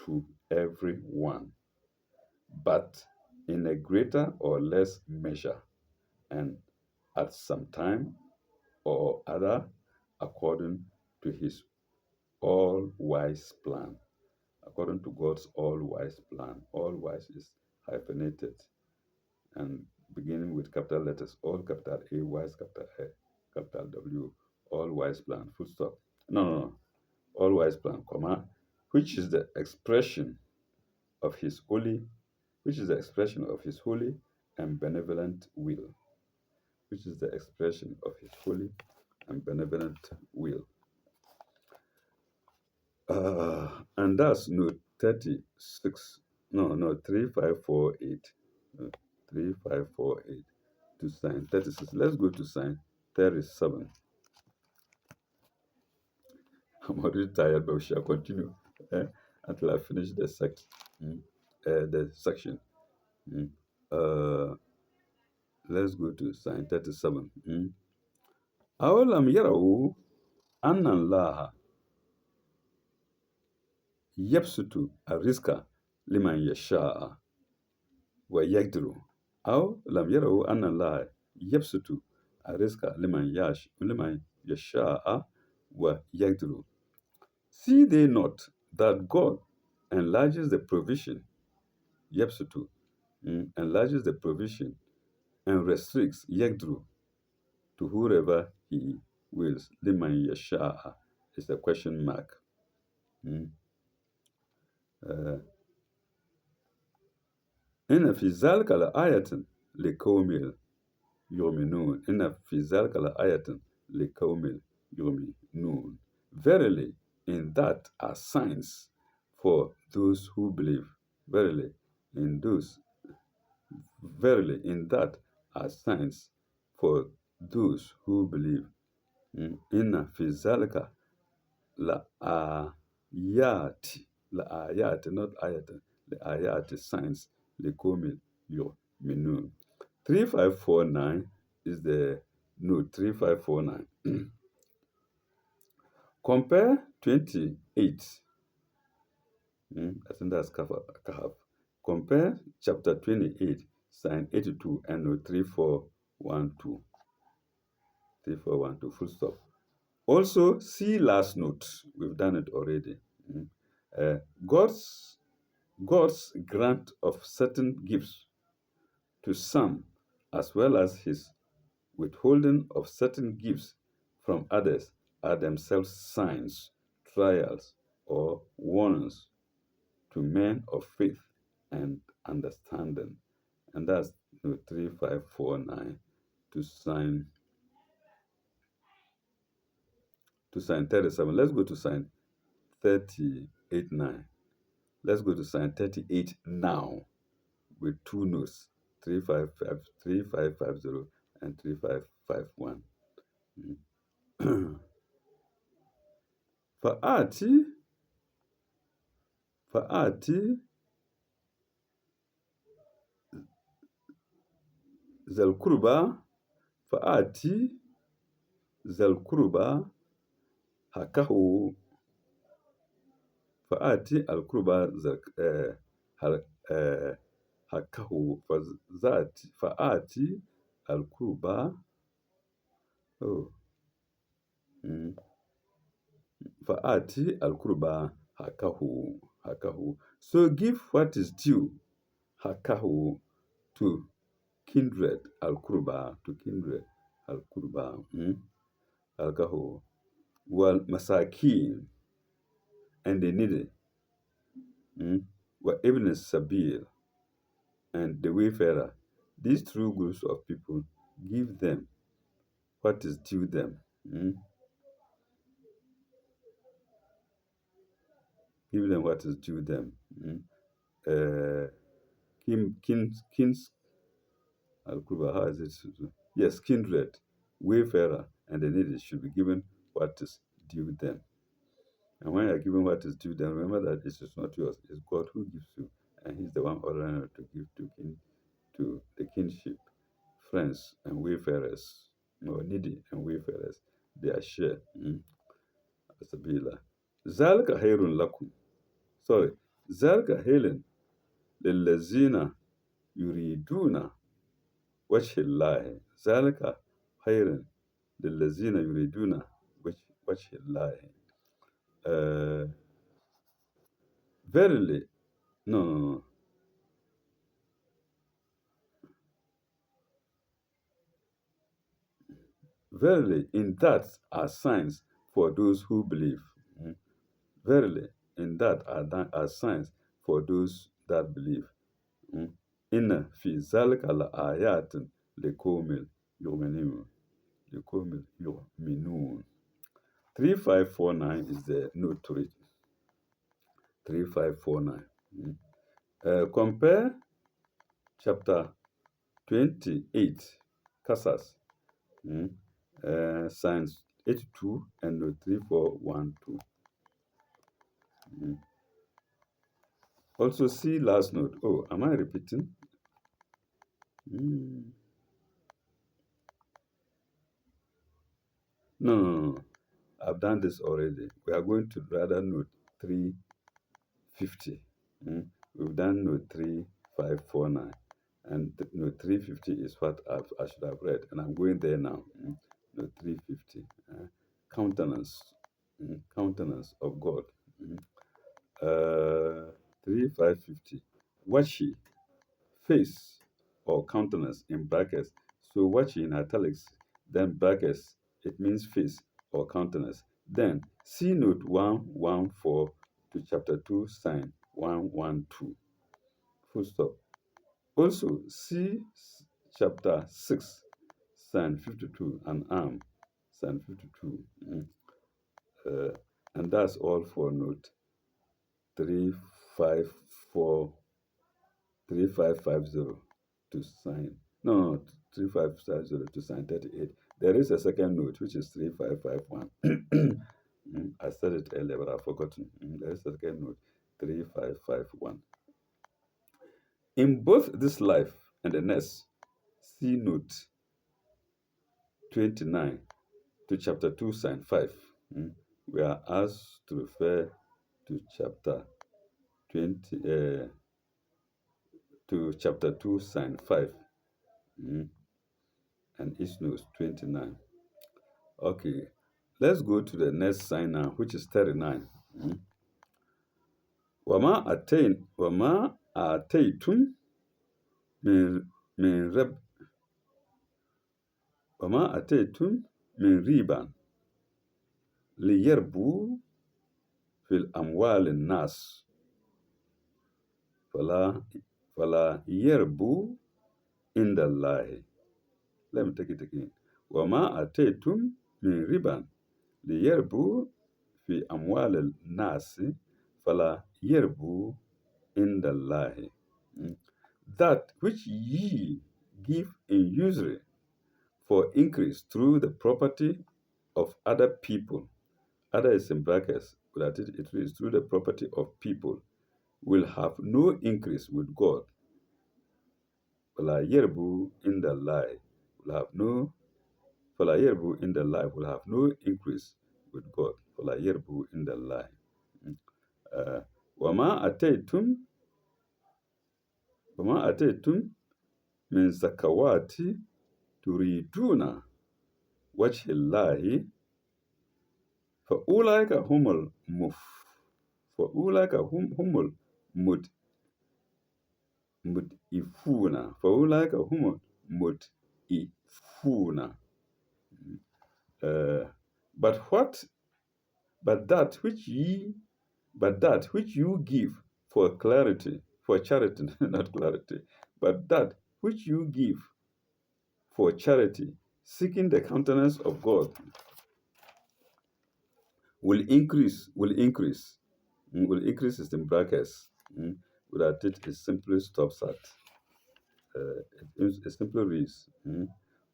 to everyone, but in a greater or less measure, and at some time or other, according to his all wise plan. According to God's all wise plan. All wise is hyphenated and beginning with capital letters, all capital A, wise, capital A, capital W, all wise plan, full stop. No. All wise plan, comma, which is the expression of his holy, and benevolent will. Which is the expression of his holy and benevolent will. And that's note 36. No, 3548. 3548 to sign 36. Let's go to sign 37. I'm already tired, but we shall continue until I finish the section. Let's go to sign 37. أولم يروا أن الله يبسط الرزق لمن يشاء ويقدر أو لم يروا أن الله يبسط الرزق لمن يشاء ويقدر. See they not that God enlarges the provision, yepsutu, enlarges the provision and restricts yegdru to whoever he wills. Liman yasha'a is a question mark. إن في ذلك لآية لقوم يؤمنون. إن في ذلك لآية لقوم يؤمنون. Verily, in that are signs for those who believe. Verily, in that are signs for those who believe. إن في ذلك لآيات not آيات لآيات signs لقوم يؤمنون. 3549 is the note 3549. Compare 28. I think that's Kahaf. Compare chapter 28, sign 82, and note 3412. 3412, full stop. Also, see last note. We've done it already. Mm. Uh, God's God's grant of certain gifts to some, as well as his withholding of certain gifts from others, are themselves signs, trials, or warnings to men of faith and understanding. And that's note 3549 to sign sign 37. Let's go to sign 38.9. Let's go to sign 38 now with two notes, 355, 3550, and 3551. فآتي فآتي ذا القربى فآتي ذا القربى حقه فآتي القربى حقه فآتي القربى oh, mm, فآتي القربى حقه. So give what is due حقه to kindred al-kurba, to kindred al-kurba, al-kahu, wal masakin, and the needy, wa ibn sabil, and the wayfarer. These two groups of people, give them what is due them. Give them what is due them. Uh, kins al-kurba, how is it? Yes, kindred, wayfarer, and the needy should be given what is due them. And when you're given what is due, then remember that it is not yours. It's God who gives you, and He's the one ordering you to give to the kinship, friends, and wayfarers, or needy and wayfarers. Their share. Asabila. Zalika hayrun lakum. Sorry. Zalika hayrun lillazina yuriduna wajhillahi. Zalika hayrun lillazina yuriduna wajhillahi. Verily, no. Verily, in that are signs for those who believe. Verily, in that are signs for those that believe. Inna fi zalika la ayatin liqawmin yu'minun. Liqawmin yu'minun. 3549 is the note to it. 3549. Compare chapter 28, Kasas, signs 82 and note 3412. Also see last note. Oh, am I repeating? No. I've done this already. We are going to rather note 350. We've done note 3549. And note 350 is what I should have read. And I'm going there now. Note 350. Countenance. Countenance of God. 3550. Washi. Face or countenance in brackets. So washi in italics, then brackets, it means face or countenance. Then see note 114 to chapter 2, sign 112. Full stop. Also see chapter 6, sign 52, and arm, sign 52. And that's all for note 354 3550 to sign. No, 3550 to sign 38. There is a second note, which is 3551. I said it earlier, but I've forgotten. There is a second note, 3551. In both this life and the next, see note 29 to chapter 2, sign 5. We are asked to refer to chapter 20, to chapter 2, sign 5. And each note 29. Okay, let's go to the next sign now, which is 39. Mm. وما آتيتم من من رب وما آتيتم من ربا ليربو في الأموال الناس فلا فلا يربو عند الله. Let me take it again. وما آتيتم من ربا ليربو في أموال الناس فلا يربو عند الله. That which ye give in usury for increase through the property of other people. Other is in brackets, but it is through the property of people, will have no increase with God. Fala yerbu in the lie will have no Fala yerbu in the lie will have no increase with God. Fala yerbu in the lie. Wama ataytum Wama ataytum min zakawati turiduna wajhillahi فأولئك هم فأولئك هم المدئفون فأولئك هم المدئفون. Uh, but what but that which ye but that which you give for clarity for charity not clarity but that which you give for charity, seeking the countenance of God, will increase is in brackets. Without it simply stops at it simply reads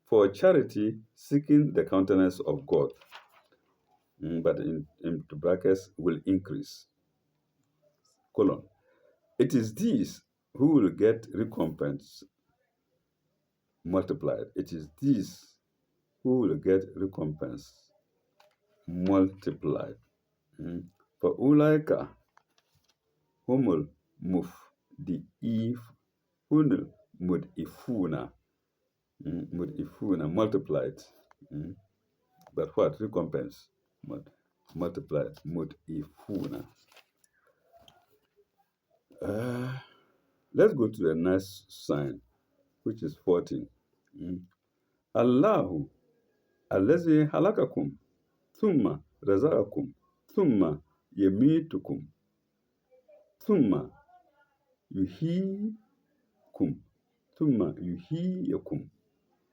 for charity seeking the countenance of God, but in the brackets will increase colon. It is these who will get recompense multiplied. It is these who will get recompense multiplied. For ulaika humul hunul mudifuna multiplied. But what recompense multiplied mudifuna. Let's go to the next sign, which is 14. Allahu allazi halakakum thumma razaqakum thumma yamitukum thumma yuhyikum thumma yuhyikum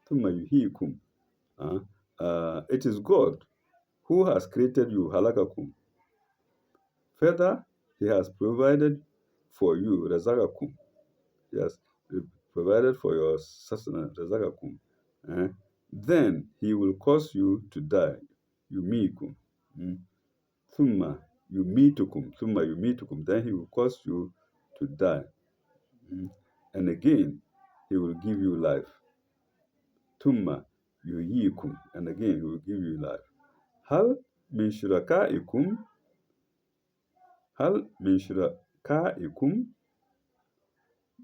thumma yuhyikum. It is God who has created you, halakakum. Further, He has provided for you, razaqakum. He has provided for your sustenance, razaqakum. Then He will cause you to die, yumikum. Thumma yumitukum. Then He will cause you to die. And again, He will give you life. Thumma yuhyikum. And again, He will give you life. Hal min shurakaikum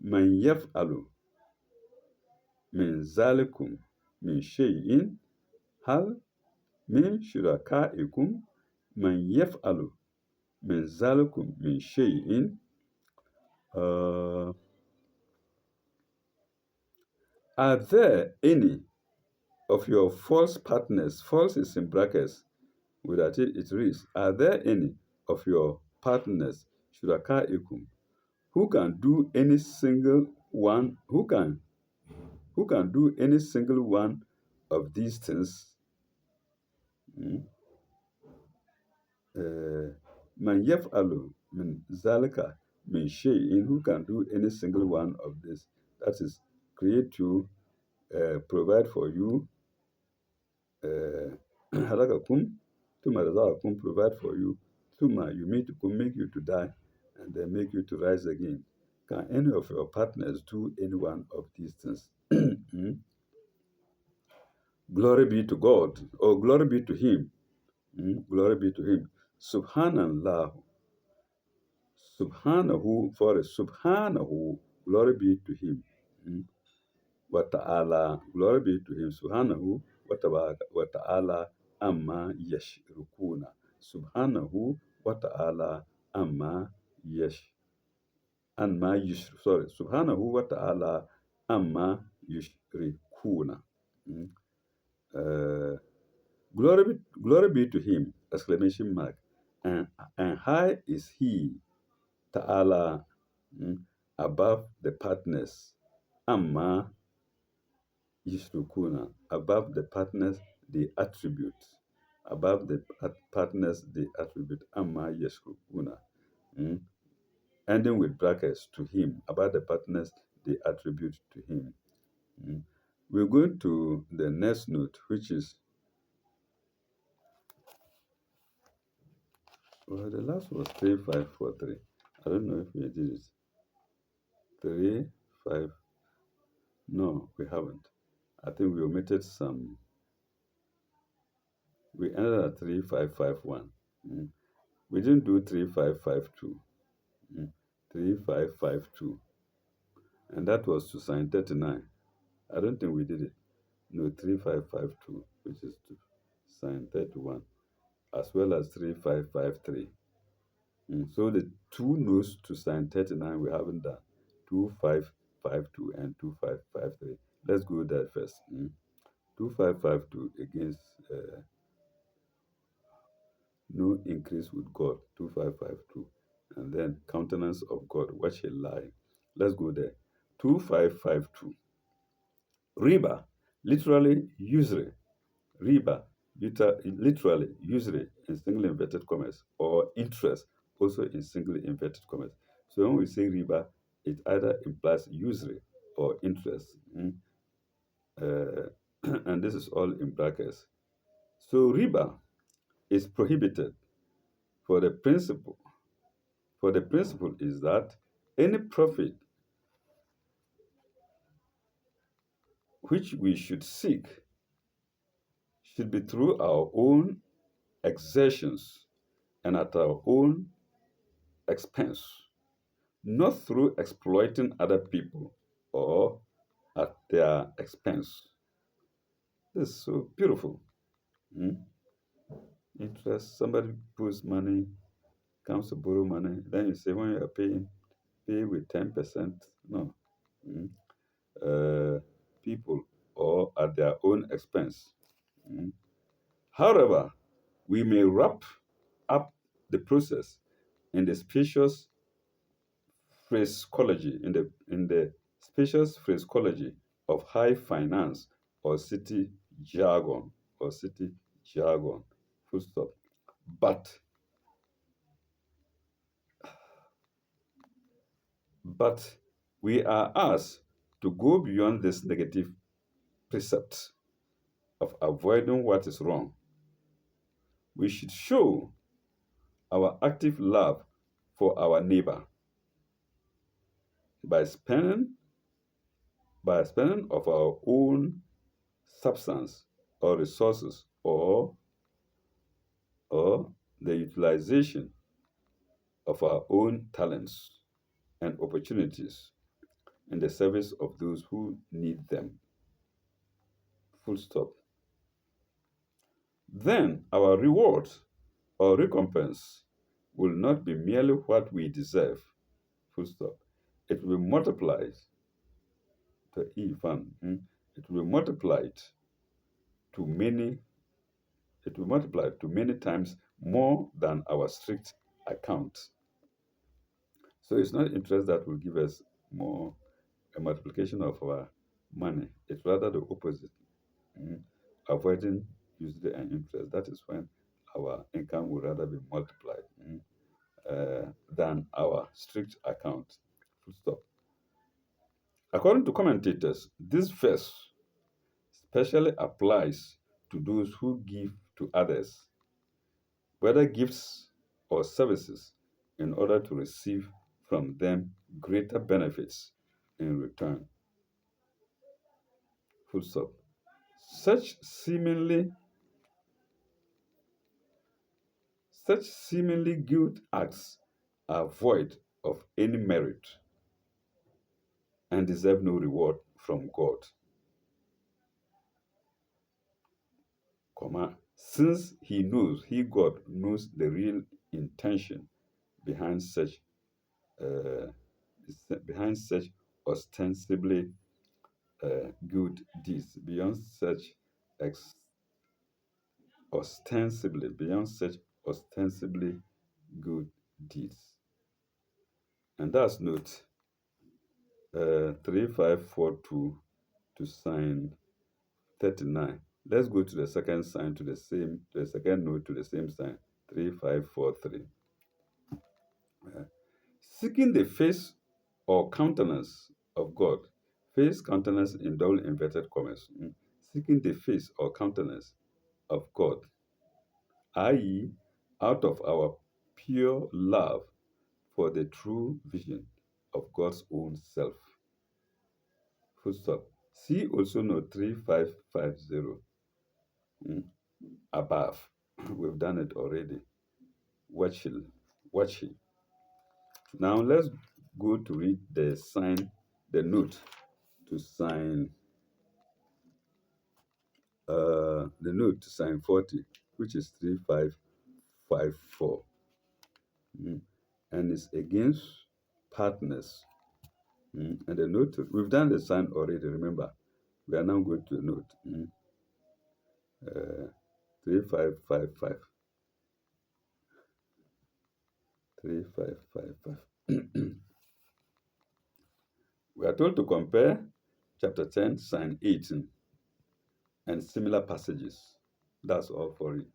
man yaf'alu min zalikum min shay'in. Hal min shurakaikum man yaf'alu min zalikum min shay'in. Are there any of your false partners? False is in brackets. Without it reads, are there any of your partners, shurakaikum, who can do any single one of these things? Man yaf'alu min zalika min shay'in, who can do any single one of this? That is, create you, provide for you, halakakum, thumma razaqakum, provide for you, thumma yumitukum, make you to die, and then make you to rise again. Can any of your partners do any one of these things? Glory be to God, or glory be to Him. Glory be to Him. Subhanallah. Subhanahu, glory be to Him. Wa ta'ala, glory be to Him. Subhanahu wa ta'ala amma yashrikuna. Subhanahu wa ta'ala amma yash amma yush sorry Subhanahu wa ta'ala amma yushrikuna. Mm. Uh, glory be to him! Exclamation mark. And high is he, ta'ala, mm, above the partners. Amma yishrukuna, above the partners they attribute. Above the partners they attribute. Amma yishrukuna. Mm. Ending with brackets to him. About the partners they attribute to him. Mm. We're going to the next note, which is, well, the last was 3543. I don't know if we did it. 3, 5. No, we haven't. I think we omitted some. We ended at 3551. Mm. We didn't do 3552. Mm. 3552. And that was to sign 39. I don't think we did it. No, 3552, which is to sign 31, as well as 3553. So the two notes to sign 39 we haven't done. 2552 and 2553. Let's go there first. 2552 against no increase with God. 2552. And then countenance of God. What shall lie? Let's go there. 2552. Riba, literally usury. Riba, literally usury in single inverted commas, or interest, also in single inverted commas. So when we say riba, it either implies usury or interest. Uh, and this is all in brackets. So riba is prohibited for the principle. For the principle is that any profit which we should seek should be through our own exertions and at our own expense, not through exploiting other people or at their expense. This is so beautiful. Mm? Interest, somebody puts money, comes to borrow money, then you say when you are paying, pay with 10%. No. Mm? People or at their own expense. Mm? However, we may wrap up the process in the spacious phraseology, in the spacious phraseology of high finance or city jargon or city jargon. Full stop. But but we are asked to go beyond this negative precept of avoiding what is wrong. We should show our active love for our neighbor by spending of our own substance or resources, or the utilization of our own talents and opportunities in the service of those who need them. Full stop. Then our reward or recompense will not be merely what we deserve. Full stop. It will be multiplied to even. It will be multiplied to many. It will multiply to many times more than our strict account. So it's not interest that will give us more a multiplication of our money. It's rather the opposite. Mm. Avoiding usury and interest. That is when our income will rather be multiplied than our strict account. Full stop. According to commentators, this verse especially applies to those who give to others, whether gifts or services, in order to receive from them greater benefits in return. Full stop. Such seemingly such seemingly good acts are void of any merit and deserve no reward from God. Comma. since he, God, knows the real intention behind such uh, behind such ostensibly good deeds, ex- beyond such ostensibly good deeds. And that's note 3542 to sign 39. Let's go to the second sign to the second note to the same sign 3543. Seeking the face or countenance of God. Face, countenance in double inverted commas. Seeking the face or countenance of God, i.e., out of our pure love for the true vision of God's own self. Full stop. See also note 3550 above. We've done it already. Watch it. Watch it. Now let's go to read the note to sign the note to sign 40, which is 3554. And it's against partners. And the note, we've done the sign already, remember. We are now going to the note. 3555. 3555. We are told to compare chapter 10, sign 18, and similar passages. That's all for it.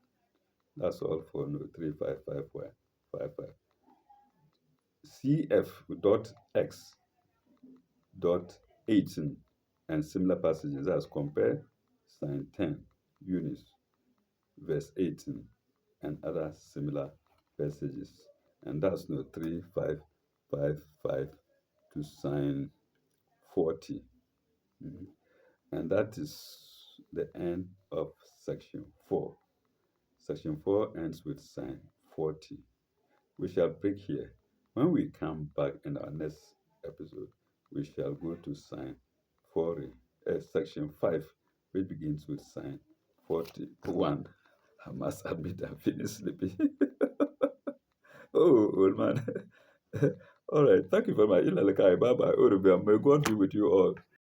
That's all for note 3555. CF.X dot 18 and similar passages. That's compare sign 10 units verse 18 and other similar passages. And that's note 3555 to sign 40. And that is the end of section 4. Section 4 ends with sign 40. We shall break here. When we come back in our next episode, we shall go to sign 40, section 5, which begins with sign 41. I must admit I'm feeling sleepy. Oh, old man. All right. Thank you very much. Bye bye. May God be with you all.